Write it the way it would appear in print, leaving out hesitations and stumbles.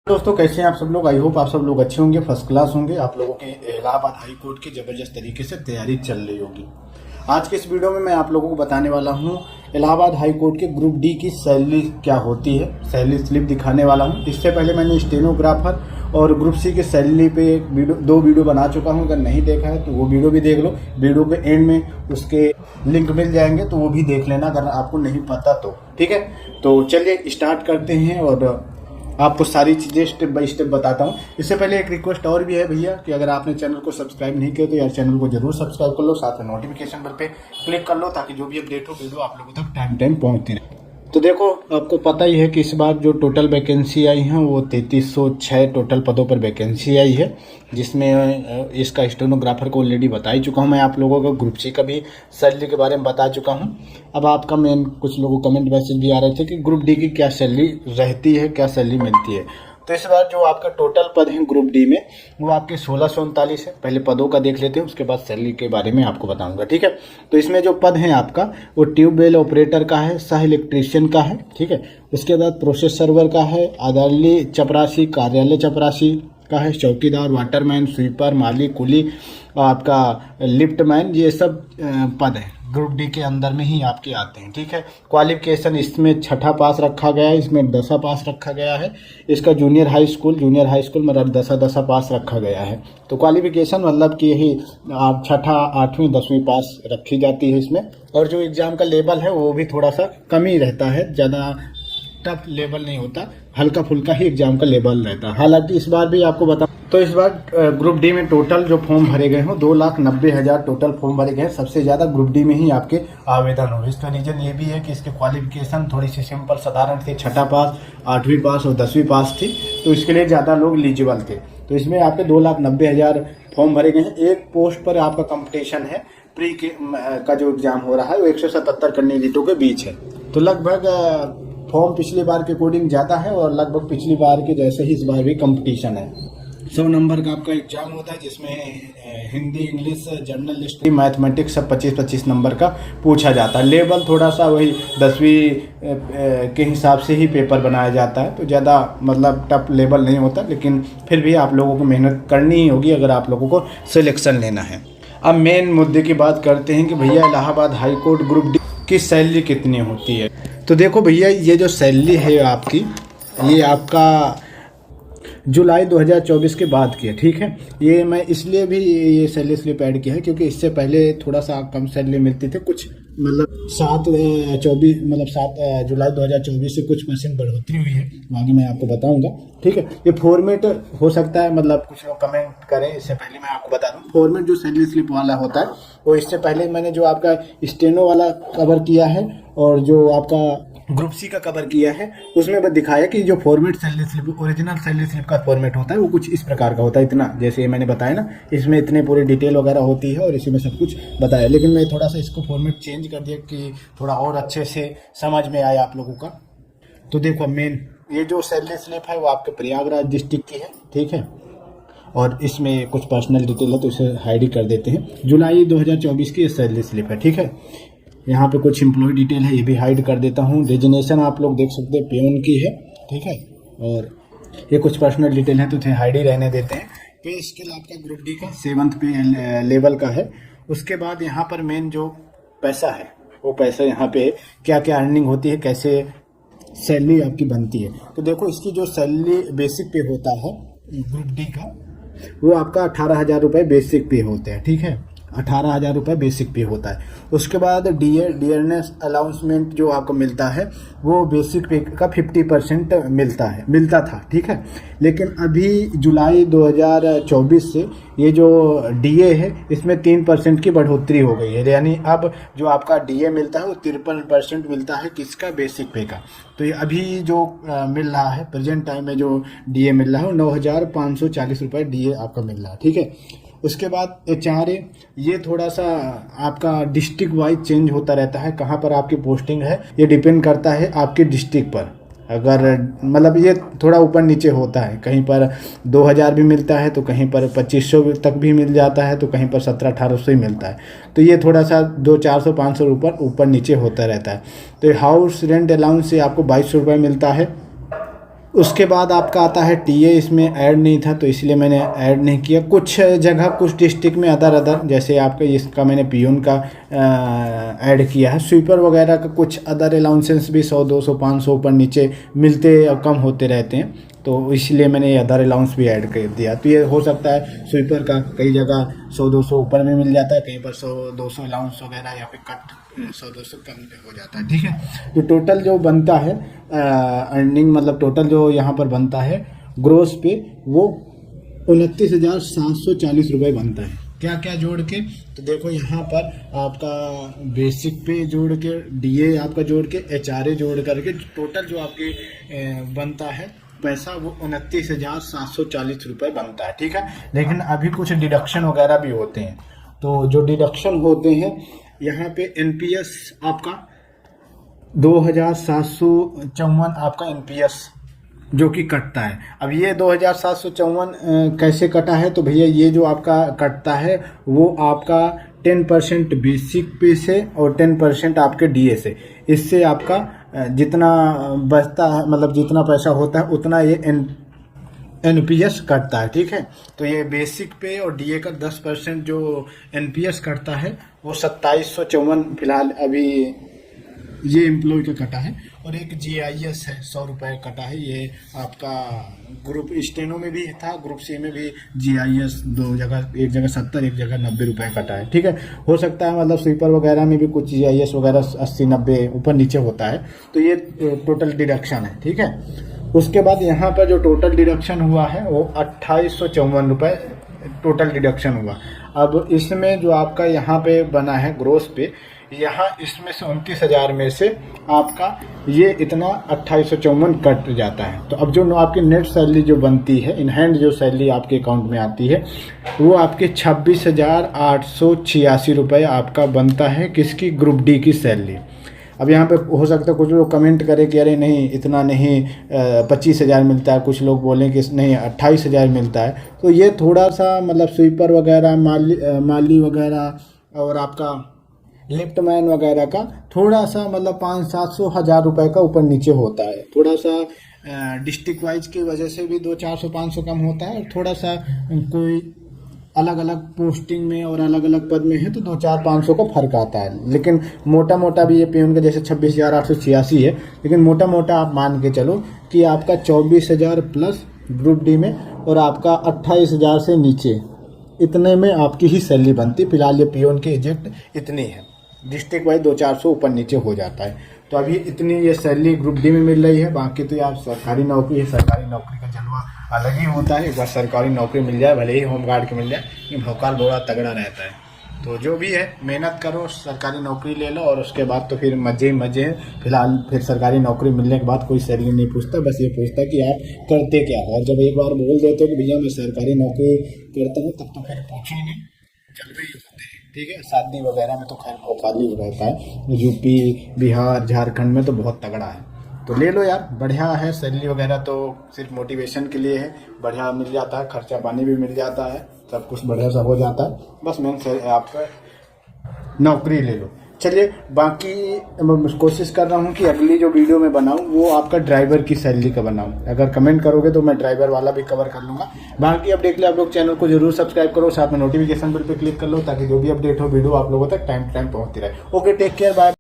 दोस्तों, कैसे हैं आप सब लोग। आई होप आप सब लोग अच्छे होंगे, फर्स्ट क्लास होंगे। आप लोगों के इलाहाबाद हाई कोर्ट की ज़बरदस्त तरीके से तैयारी चल रही होगी। आज के इस वीडियो में मैं आप लोगों को बताने वाला हूं इलाहाबाद हाई कोर्ट के ग्रुप डी की सैलरी क्या होती है, सैलरी स्लिप दिखाने वाला हूं। इससे पहले मैंने स्टेनोग्राफर और ग्रुप सी की सैलरी पे दो वीडियो बना चुका हूं। अगर नहीं देखा है तो वो वीडियो भी देख लो। वीडियो के एंड में उसके लिंक मिल जाएंगे तो वो भी देख लेना अगर आपको नहीं पता तो। ठीक है, तो चलिए स्टार्ट करते हैं और आपको सारी चीज़ें स्टेप बाय स्टेप बताता हूँ। इससे पहले एक रिक्वेस्ट और भी है भैया कि अगर आपने चैनल को सब्सक्राइब नहीं किया तो यार चैनल को जरूर सब्सक्राइब कर लो, साथ में नोटिफिकेशन बेल पे क्लिक कर लो ताकि जो भी अपडेट हो वीडियो आप लोगों तक टाइम टाइम पहुँचती रहे। तो देखो, आपको पता ही है कि इस बार जो टोटल वैकेंसी आई है वो 3306 टोटल पदों पर वैकेंसी आई है, जिसमें इसका स्टेनोग्राफर को ऑलरेडी बता ही चुका हूँ मैं आप लोगों को। ग्रुप सी का भी सैलरी के बारे में बता चुका हूँ। अब आपका मेन कुछ लोगों को कमेंट मैसेज भी आ रहे थे कि ग्रुप डी की क्या सैलरी रहती है, क्या सैलरी मिलती है। तो इस बार जो आपका टोटल पद है ग्रुप डी में वो आपके 1639 है। पहले पदों का देख लेते हैं, उसके बाद सैलरी के बारे में आपको बताऊंगा। ठीक है, तो इसमें जो पद है आपका वो ट्यूबवेल ऑपरेटर का है, सह इलेक्ट्रीशियन का है। ठीक है, उसके बाद प्रोसेस सर्वर का है, आदाली चपरासी, कार्यालय चपरासी का है, चौकीदार, वाटरमैन, स्वीपर, माली, कुली, आपका लिफ्टमैन, ये सब पद है ग्रुप डी के अंदर में ही आपके आते हैं। ठीक है, क्वालिफिकेशन इसमें 6ठा पास रखा गया है, इसमें 10 पास रखा गया है। इसका जूनियर हाई स्कूल मतलब 10 पास रखा गया है। तो क्वालिफिकेशन मतलब कि यही 6ठा 8वीं 10वीं पास रखी जाती है इसमें। और जो एग्ज़ाम का लेवल है वो भी थोड़ा सा कम ही रहता है, ज़्यादा टफ लेवल नहीं होता, हल्का फुल्का ही एग्जाम का लेवल रहता है। हालांकि इस बार भी आपको बता, तो इस बार ग्रुप डी में टोटल जो फॉर्म भरे गए हों 2,90,000 टोटल फॉर्म भरे गए हैं। सबसे ज़्यादा ग्रुप डी में ही आपके आवेदन हो। इसका रीज़न ये भी है कि इसके क्वालिफिकेशन थोड़ी सी सिंपल साधारण थी, 6ठा पास, 8वीं पास और 10वीं पास थी, तो इसके लिए ज़्यादा लोग एलिजिबल थे। तो इसमें आपके 2,90,000 फॉर्म भरे गए हैं। एक पोस्ट पर आपका कंपटीशन है, प्री का जो एग्ज़ाम हो रहा है वो 177 कैंडिडेटों के बीच है। तो लगभग फॉर्म पिछली बार के अकॉर्डिंग ज़्यादा है और लगभग पिछली बार के जैसे ही इस बार भी कंपटीशन है। 100 नंबर का आपका एग्जाम होता है, जिसमें Hindi, English, journal, history, mathematics सब 25-25 नंबर का पूछा जाता है। लेवल थोड़ा सा वही 10वीं के हिसाब से ही पेपर बनाया जाता है, तो ज़्यादा मतलब टफ लेवल नहीं होता, लेकिन फिर भी आप लोगों को मेहनत करनी ही होगी अगर आप लोगों को सिलेक्शन लेना है। अब मेन मुद्दे की बात करते हैं कि भैया Allahabad high court group D की सैलरी कितनी होती है। तो देखो भैया, ये जो सैलरी है आपकी, ये आपका जुलाई 2024 के बाद की है। ठीक है, ये मैं इसलिए भी ये सैलरी स्लिप ऐड किया है क्योंकि इससे पहले थोड़ा सा कम सैलरी मिलती थी, कुछ मतलब 7 जुलाई 2024 से कुछ % बढ़ोतरी हुई है, आगे मैं आपको बताऊंगा। ठीक है, ये फॉर्मेट हो सकता है, मतलब कुछ लोग कमेंट करें, इससे पहले मैं आपको बता दूं फॉर्मेट जो सैलरी स्लिप वाला होता है वो इससे पहले मैंने जो आपका स्टेनो वाला कवर किया है और जो आपका ग्रुप सी का कवर किया है उसमें बस दिखाया कि जो format salary slip, original salary slip का फॉर्मेट होता है वो कुछ इस प्रकार का होता है, इतना जैसे मैंने बताया ना, इसमें इतने पूरी डिटेल वगैरह होती है और इसी में सब कुछ बताया। लेकिन मैं थोड़ा सा इसको फॉर्मेट चेंज कर दिया कि थोड़ा और अच्छे से समझ में आए आप लोगों का। तो देखो, मेन ये जो सैलरी स्लिप है वो आपके प्रयागराज डिस्ट्रिक्ट की है। ठीक है, और इसमें कुछ पर्सनल डिटेल है तो इसे हाइड ही कर देते हैं। जुलाई 2024 की सैलरी स्लिप है। ठीक है, यहाँ पे कुछ एम्प्लॉय डिटेल है, ये भी हाइड कर देता हूँ। डेजिग्नेशन आप लोग देख सकते हैं पियोन की है। ठीक है, और ये कुछ पर्सनल डिटेल है तो इसे हाइड ही रहने देते हैं। पे स्केल आपका ग्रुप डी का 7th पे लेवल का है। उसके बाद यहाँ पर मेन जो पैसा है वो पैसा यहाँ पे क्या क्या अर्निंग होती है, कैसे सैलरी आपकी बनती है। तो देखो, इसकी जो सैलरी बेसिक पे होता है ग्रुप डी का वो आपका 18,000 रुपये बेसिक पे होते हैं। ठीक है, 18,000 रुपये बेसिक पे होता है। उसके बाद डियरनेस अलाउंसमेंट जो आपको मिलता है वो बेसिक पे का 50% मिलता था। ठीक है, लेकिन अभी जुलाई 2024 से ये जो डीए है इसमें 3% की बढ़ोतरी हो गई है, यानी अब जो आपका डीए मिलता है वो 53% मिलता है, किसका, बेसिक पे का। तो ये अभी जो मिल रहा है प्रेजेंट टाइम में जो डीए मिल रहा है वो 9,540 रुपये डीए आपका मिल रहा है। ठीक है, उसके बाद एचआरए, ये थोड़ा सा आपका डिस्ट्रिक्ट वाइज चेंज होता रहता है, कहाँ पर आपकी पोस्टिंग है ये डिपेंड करता है आपके डिस्ट्रिक्ट पर। अगर मतलब ये थोड़ा ऊपर नीचे होता है, कहीं पर 2,000 भी मिलता है तो कहीं पर 2,500 तक भी मिल जाता है, तो कहीं पर 1700-1800 ही मिलता है। तो ये थोड़ा सा 200-400-500 ऊपर नीचे होता रहता है। तो हाउस रेंट अलाउंस से आपको 2,200 रुपये मिलता है। उसके बाद आपका आता है टीए, इसमें ऐड नहीं था तो इसलिए मैंने ऐड नहीं किया। कुछ जगह कुछ डिस्ट्रिक्ट में अदर जैसे आपका इसका मैंने पियून का ऐड किया है। स्वीपर वगैरह का कुछ अदर अलाउंसेंस भी 100 200 500 ऊपर नीचे मिलते और कम होते रहते हैं, तो इसलिए मैंने ये अदर अलाउंस भी ऐड कर दिया। तो ये हो सकता है स्वीपर का कई जगह 100 200 ऊपर में मिल जाता है, कहीं पर 100 200 अलाउंस वगैरह या फिर कट 100 200 कम हो जाता है। ठीक है, तो टोटल जो बनता है अर्निंग, मतलब टोटल जो यहाँ पर बनता है ग्रोस पे, वो 29,740 रुपये बनता है। क्या क्या जोड़ के, तो देखो यहाँ पर आपका बेसिक पे जोड़ के, डीए आपका जोड़ के, एचआरए जोड़ करके टोटल जो आपके बनता है पैसा वो 29,740 रुपये बनता है। ठीक है, लेकिन अभी कुछ डिडक्शन वगैरह भी होते हैं। तो जो डिडक्शन होते हैं यहाँ पे एनपीएस आपका 2,754 आपका एनपीएस जो कि कटता है। अब ये 2,754 कैसे कटा है, तो भैया ये जो आपका कटता है वो आपका 10% बेसिक पे से और 10% आपके डीए से। इससे आपका जितना बचता है, मतलब जितना पैसा होता है उतना ये एनपीएस कटता है। ठीक है, तो ये बेसिक पे और डीए का 10% जो एनपीएस कटता है वो 2754 फिलहाल अभी ये एम्प्लॉय का कटा है। और एक जीआईएस है 100 रुपये कटा है। ये आपका ग्रुप स्टेनो में भी था, ग्रुप सी में भी जीआईएस दो जगह, एक जगह 70 एक जगह 90 रुपये कटा है। ठीक है, हो सकता है मतलब स्वीपर वगैरह में भी कुछ जीआईएस वगैरह 80 90 ऊपर नीचे होता है। तो ये टोटल डिडक्शन है। ठीक है, उसके बाद यहाँ पर जो टोटल डिडक्शन हुआ है वो 2854 रुपये टोटल डिडक्शन हुआ। अब इसमें जो आपका यहाँ पे बना है ग्रोस पे, यहाँ इसमें से 29,000 में से आपका ये इतना 2854 कट जाता है। तो अब जो आपकी नेट सैलरी जो बनती है, इन हैंड जो सैलरी आपके अकाउंट में आती है, वो आपके 26,886 रुपये आपका बनता है। किसकी? ग्रुप डी की सैलरी। अब यहाँ पे हो सकता है कुछ लोग कमेंट करें कि अरे नहीं इतना नहीं, 25,000 मिलता है, कुछ लोग बोलें कि नहीं 28,000 मिलता है। तो ये थोड़ा सा मतलब स्वीपर वगैरह, माली वगैरह और आपका लिफ्टमैन वगैरह का थोड़ा सा मतलब 500-700 हज़ार रुपये का ऊपर नीचे होता है। थोड़ा सा डिस्ट्रिक्ट वाइज की वजह से भी 200-400-500 कम होता है, और थोड़ा सा कोई अलग अलग पोस्टिंग में और अलग अलग पद में है तो 200-400-500 का फर्क आता है। लेकिन मोटा मोटा भी ये पियून का जैसे 26,886 है, लेकिन मोटा मोटा आप मान के चलो कि आपका 24,000 प्लस ग्रुप डी में और आपका 28,000 से नीचे, इतने में आपकी ही सैलरी बनती। फिलहाल ये पियून की एजेक्ट इतनी है, डिस्ट्रिक्ट वाइज 200-400 ऊपर नीचे हो जाता है। तो अभी इतनी ये सैलरी ग्रुप डी में मिल रही है। बाकी तो यार सरकारी नौकरी है, सरकारी नौकरी का जलवा अलग ही होता है। एक बार सरकारी नौकरी मिल जाए, भले ही होमगार्ड की मिल जाए, लेकिन भौकाल बड़ा तगड़ा रहता है। तो जो भी है मेहनत करो, सरकारी नौकरी ले लो, और उसके बाद तो फिर मज़े ही मज़े हैं। फिलहाल फिर सरकारी नौकरी मिलने के बाद कोई सैलरी नहीं पूछता, बस ये पूछता कि आप करते क्या हो। और जब एक बार बोल देते हो कि भैया मैं सरकारी नौकरी करता हूँ, तब तो फिर पूछ ही नहीं, जलवे ही होते हैं। ठीक है, शादी वगैरह में तो खैर भौकाल ही रहता है। यूपी, बिहार, झारखंड में तो बहुत तगड़ा है। तो ले लो यार, बढ़िया है। सैलरी वगैरह तो सिर्फ मोटिवेशन के लिए है, बढ़िया मिल जाता है, खर्चा पानी भी मिल जाता है, सब कुछ बढ़िया सा हो जाता है। बस मेन से आपका नौकरी ले लो। चलिए, बाकी मैं कोशिश कर रहा हूँ कि अगली जो वीडियो में बनाऊँ वो आपका ड्राइवर की सैलरी का बनाऊँ। अगर कमेंट करोगे तो मैं ड्राइवर वाला भी कवर कर लूँगा। बाकी अपडेट के लिए आप लोग चैनल को जरूर सब्सक्राइब करो, साथ में नोटिफिकेशन बिल पे क्लिक कर लो, ताकि जो भी अपडेट हो वीडियो आप लोगों तक टाइम टू टाइम पहुँचती रहे। Okay, take care, bye.